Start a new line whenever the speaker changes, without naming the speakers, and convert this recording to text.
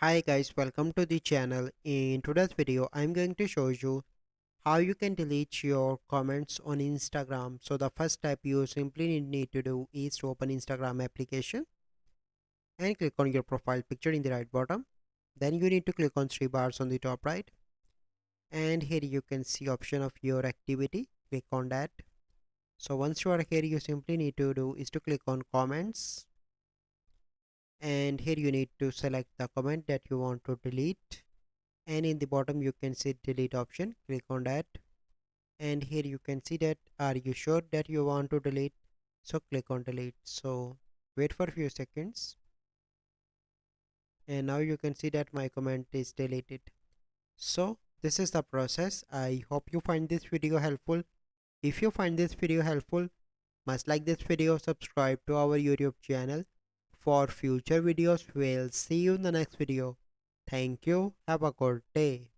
Hi guys, welcome to the channel. In today's video, I'm going to show you how you can delete your comments on Instagram. So the first step you simply need to do is to open Instagram application and click on your profile picture in the right bottom. Then you need to click on three bars on the top right. And here you can see option of your activity. Click on that. So once you are here, you simply need to do is to click on comments. And here you need to select the comment that you want to delete, and in the bottom you can see delete option. Click on that, and here you can see that are you sure that you want to delete, so click on delete. So wait for a few seconds, and now you can see that my comment is deleted. So this is the process. I hope you find this video helpful. If you find this video helpful, must like this video, subscribe to our YouTube channel for future videos. We'll see you in the next video. Thank you, have a good day.